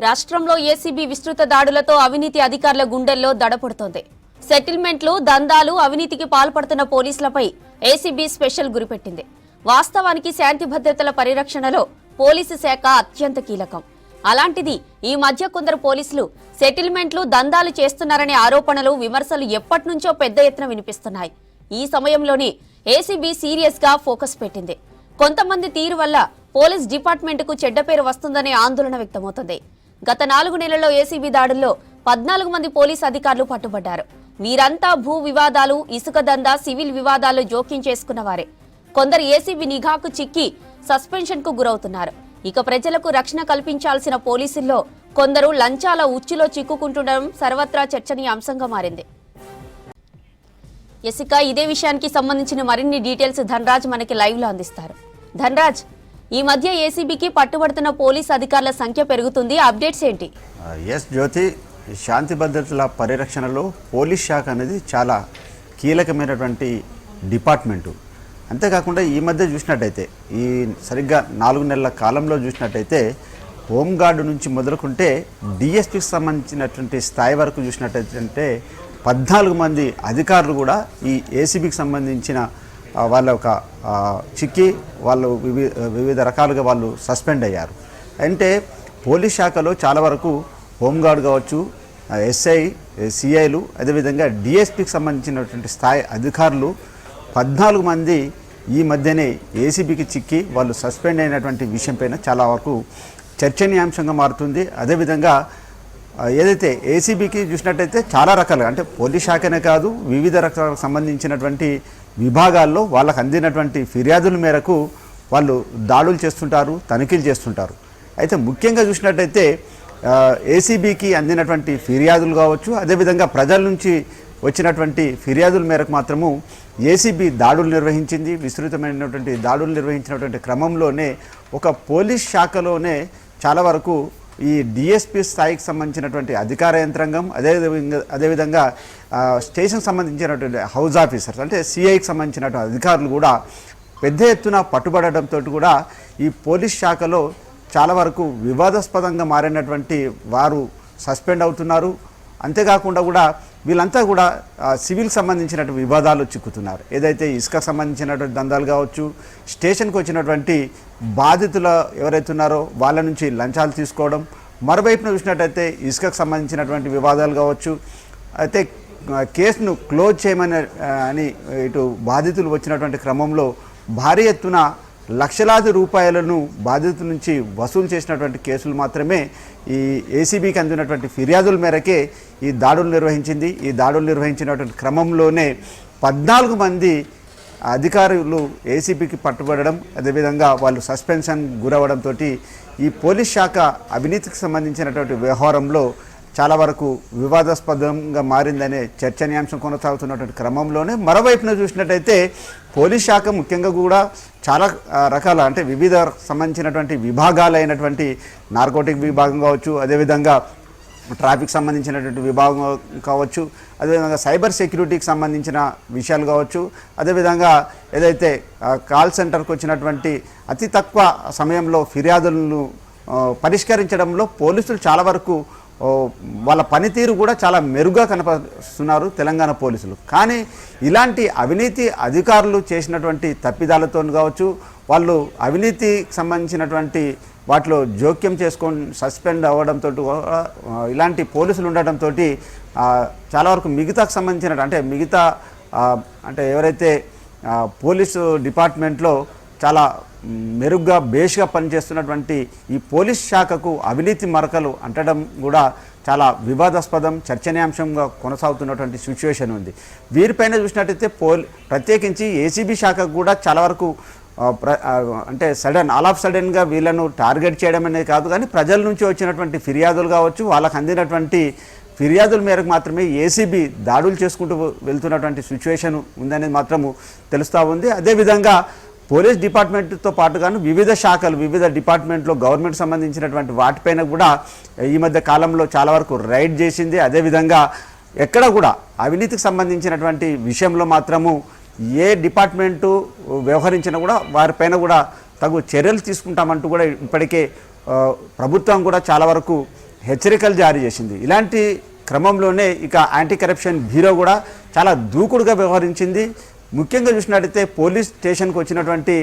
రాష్ట్రంలో ఏసీబీ విస్తృత దాడులతో అవినీతి అధికారుల గుండెల్లో దడపడుతోంది. సెటిల్మెంట్లు, దందాలు, అవినీతికి పాల్పడుతున్న పోలీసులపై ఏసీబీ స్పెషల్ గురిపెట్టింది. వాస్తవానికి శాంతి భద్రతల పరిరక్షణలో పోలీసు శాఖ అత్యంత కీలకం. అలాంటిది ఈ మధ్య కొందరు పోలీసులు సెటిల్మెంట్లు, దందాలు చేస్తున్నారనే ఆరోపణలు, విమర్శలు ఎప్పటినుంచో పెద్ద ఎత్తున వినిపిస్తున్నాయి. ఈ సమయంలోనే ఏసీబీ సీరియస్ గా ఫోకస్ పెట్టింది. కొంతమంది తీరు వల్ల పోలీస్ డిపార్ట్మెంట్ కు చెడ్డ పేరు వస్తుందనే ఆందోళన వ్యక్తమవుతుంది. గత 4 నెలల్లో ఏసీబీ దాడుల్లో 14 మంది పోలీసు అధికారులు పట్టుబడ్డారు. వీరంతా భూ వివాదాలు, ఇసుక దందా, సివిల్ వివాదాల్లో జోక్యం చేసుకున్న వారే. కొందరు ఏసీబీ నిఘాకు చిక్కి సస్పెన్షన్ కు గురవుతున్నారు. ఇక ప్రజలకు రక్షణ కల్పించాల్సిన పోలీసుల్లో కొందరు లంచాల ఉచ్చులో చిక్కుకుంటుండడం సర్వత్రా చర్చనీయాంశంగా మారింది. ఇక ఇదే విషయానికి సంబంధించిన మరిన్ని డీటెయిల్స్ ధనరాజ్ మనకి లైవ్ లో అందిస్తారు. ధనరాజ్, ఈ మధ్య ఏసీబీకి పట్టుబడుతున్న పోలీస్ అధికారుల సంఖ్య పెరుగుతుంది. అప్డేట్స్ ఏంటి? ఎస్ జ్యోతి, శాంతి భద్రతల పరిరక్షణలో పోలీస్ శాఖ అనేది చాలా కీలకమైనటువంటి డిపార్ట్మెంటు. అంతేకాకుండా ఈ మధ్య చూసినట్టయితే ఈ సరిగ్గా 4 నెలల కాలంలో చూసినట్టయితే హోంగార్డు నుంచి మొదలుకుంటే డిఎస్పీకి సంబంధించినటువంటి స్థాయి వరకు చూసినట్టయితే 14 మంది అధికారులు కూడా ఈ ఏసీబీకి సంబంధించిన వాళ్ళ ఒక చిక్కి వాళ్ళు వివిధ రకాలుగా వాళ్ళు సస్పెండ్ అయ్యారు. అంటే పోలీస్ శాఖలో చాలా వరకు హోంగార్డ్ కావచ్చు, ఎస్ఐ, సిఐలు, అదేవిధంగా డిఎస్పీకి సంబంధించినటువంటి స్థాయి అధికారులు 14 మంది ఈ మధ్యనే ఏసీబీకి చిక్కి వాళ్ళు సస్పెండ్ అయినటువంటి విషయంపైన చాలా వరకు చర్చనీయాంశంగా మారుతుంది. అదేవిధంగా ఏదైతే ఏసీబీకి చూసినట్టయితే చాలా రకాలుగా, అంటే పోలీస్ శాఖనే కాదు, వివిధ రకాలకు సంబంధించినటువంటి విభాగాల్లో వాళ్ళకు అందినటువంటి ఫిర్యాదుల మేరకు వాళ్ళు దాడులు చేస్తుంటారు, తనిఖీలు చేస్తుంటారు. అయితే ముఖ్యంగా చూసినట్టయితే ఏసీబీకి అందినటువంటి ఫిర్యాదులు కావచ్చు, అదేవిధంగా ప్రజల నుంచి వచ్చినటువంటి ఫిర్యాదుల మేరకు మాత్రము ఏసీబీ దాడులు నిర్వహించింది. విస్తృతమైనటువంటి దాడులు నిర్వహించినటువంటి క్రమంలోనే ఒక పోలీస్ శాఖలోనే చాలా వరకు ఈ డిఎస్పీ స్థాయికి సంబంధించినటువంటి అధికార యంత్రాంగం, అదేవిధంగా స్టేషన్కి సంబంధించినటువంటి హౌస్ ఆఫీసర్స్, అంటే సిఐకి సంబంధించినటువంటి అధికారులు కూడా పెద్ద ఎత్తున పట్టుబడడంతో కూడా ఈ పోలీస్ శాఖలో చాలా వరకు వివాదాస్పదంగా మారినటువంటి వారు సస్పెండ్ అవుతున్నారు. అంతేకాకుండా కూడా వీళ్ళంతా కూడా సివిల్కి సంబంధించినటువంటి వివాదాలు చిక్కుతున్నారు. ఏదైతే ఇసుకకు సంబంధించినటువంటి దందాలు కావచ్చు, స్టేషన్కి వచ్చినటువంటి బాధితులు ఎవరైతే ఉన్నారో వాళ్ళ నుంచి లంచాలు తీసుకోవడం, మరోవైపున చూసినట్టయితే ఇసుకకు సంబంధించినటువంటి వివాదాలు కావచ్చు, అయితే కేసును క్లోజ్ చేయమని అని ఇటు బాధితులు వచ్చినటువంటి క్రమంలో భారీ ఎత్తున లక్షలాది రూపాయలను బాధితుల నుంచి వసూలు చేసినటువంటి కేసులు మాత్రమే ఈ ఏసీబీకి అందినటువంటి ఫిర్యాదుల మేరకే ఈ దాడులు నిర్వహించింది. ఈ దాడులు నిర్వహించినటువంటి క్రమంలోనే 14 మంది అధికారులు ఏసీబీకి పట్టుబడడం, అదేవిధంగా వాళ్ళు సస్పెన్షన్ గురవడంతో ఈ పోలీస్ శాఖ అవినీతికి సంబంధించినటువంటి వ్యవహారంలో చాలా వరకు వివాదాస్పదంగా మారిందనే చర్చనీయాంశం కొనసాగుతున్నటువంటి క్రమంలోనే మరోవైపున చూసినట్టయితే పోలీస్ శాఖ ముఖ్యంగా కూడా చాలా రకాల, అంటే వివిధ సంబంధించినటువంటి విభాగాలైనటువంటి నార్కోటిక్ విభాగం కావచ్చు, అదేవిధంగా ట్రాఫిక్ సంబంధించినటువంటి విభాగం కావచ్చు, అదేవిధంగా సైబర్ సెక్యూరిటీకి సంబంధించిన విషయాలు కావచ్చు, అదేవిధంగా ఏదైతే కాల్ సెంటర్కి వచ్చినటువంటి అతి తక్కువ సమయంలో ఫిర్యాదులను పరిష్కరించడంలో పోలీసులు చాలా వరకు వాళ్ళ పనితీరు కూడా చాలా మెరుగ్గా కనపరుస్తున్నారు తెలంగాణ పోలీసులు. కానీ ఇలాంటి అవినీతి అధికారులు చేసినటువంటి తప్పిదాలతో కావచ్చు, వాళ్ళు అవినీతికి సంబంధించినటువంటి వాటిలో జోక్యం చేసుకొని సస్పెండ్ అవ్వడంతో, ఇలాంటి పోలీసులు ఉండటంతో చాలా వరకు మిగతాకు సంబంధించిన, అంటే మిగతా అంటే ఎవరైతే పోలీసు డిపార్ట్మెంట్లో చాలా మెరుగ్గా బేష్గా పనిచేస్తున్నటువంటి ఈ పోలీస్ శాఖకు అవినీతి మరకలు అంటడం కూడా చాలా వివాదాస్పదం, చర్చనీయాంశంగా కొనసాగుతున్నటువంటి సిచ్యువేషన్ ఉంది. వీరిపైన చూసినట్టయితే ప్రత్యేకించి ఏసీబీ శాఖకు కూడా చాలా వరకు అంటే ఆల్ ఆఫ్ సడన్గా వీళ్ళను టార్గెట్ చేయడం అనేది కాదు, కానీ ప్రజల నుంచి వచ్చినటువంటి ఫిర్యాదులు కావచ్చు, వాళ్ళకు అందినటువంటి ఫిర్యాదుల మేరకు మాత్రమే ఏసీబీ దాడులు చేసుకుంటూ వెళ్తున్నటువంటి సిచ్యువేషన్ ఉందనేది మాత్రము తెలుస్తూ ఉంది. అదేవిధంగా పోలీస్ డిపార్ట్మెంట్తో పాటుగాను వివిధ శాఖలు, వివిధ డిపార్ట్మెంట్లో గవర్నమెంట్ సంబంధించినటువంటి వాటిపైన కూడా ఈ మధ్య కాలంలో చాలా వరకు రైడ్ చేసింది. అదేవిధంగా ఎక్కడ కూడా అవినీతికి సంబంధించినటువంటి విషయంలో మాత్రము ఏ డిపార్ట్మెంటు వ్యవహరించినా కూడా వారిపైన కూడా తగు చర్యలు తీసుకుంటామంటూ కూడా ఇప్పటికే ప్రభుత్వం కూడా చాలా వరకు హెచ్చరికలు జారీ చేసింది. ఇలాంటి క్రమంలోనే ఇక యాంటీ కరప్షన్ బ్యూరో కూడా చాలా దూకుడుగా వ్యవహరించింది. ముఖ్యంగా చూసినట్టయితే పోలీస్ స్టేషన్కి వచ్చినటువంటి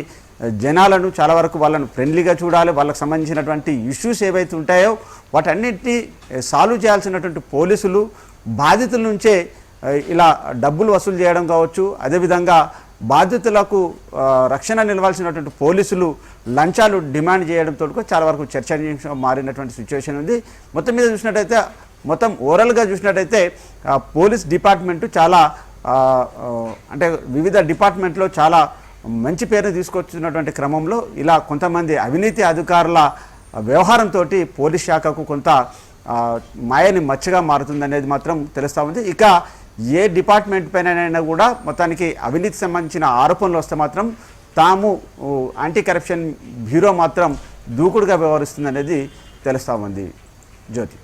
జనాలను చాలా వరకు వాళ్ళను ఫ్రెండ్లీగా చూడాలి, వాళ్ళకి సంబంధించినటువంటి ఇష్యూస్ ఏవైతే ఉంటాయో వాటన్నిటినీ సాల్వ్ చేయాల్సినటువంటి పోలీసులు బాధితుల నుంచే ఇలా డబ్బులు వసూలు చేయడం కావచ్చు, అదేవిధంగా బాధితులకు రక్షణ నిలవాల్సినటువంటి పోలీసులు లంచాలు డిమాండ్ చేయడంతో కూడా చాలా వరకు చర్చనీయాంశంగా మారినటువంటి సిచ్యువేషన్ ఉంది. మొత్తం మీద చూసినట్టయితే మొత్తం ఓవరాల్గా చూసినట్టయితే పోలీస్ డిపార్ట్మెంటు చాలా అంటే వివిధ డిపార్ట్మెంట్లో చాలా మంచి పేరుని తీసుకొచ్చినటువంటి క్రమంలో ఇలా కొంతమంది అవినీతి అధికారుల వ్యవహారంతో పోలీస్ శాఖకు కొంత మాయని మచ్చగా మారుతుందనేది మాత్రం తెలుస్తూ ఉంది. ఇక ఏ డిపార్ట్మెంట్ పైన కూడా మొత్తానికి అవినీతికి సంబంధించిన ఆరోపణలు వస్తే మాత్రం తాము యాంటీ కరప్షన్ బ్యూరో మాత్రం దూకుడుగా వ్యవహరిస్తుందనేది తెలుస్తూ ఉంది. జ్యోతి.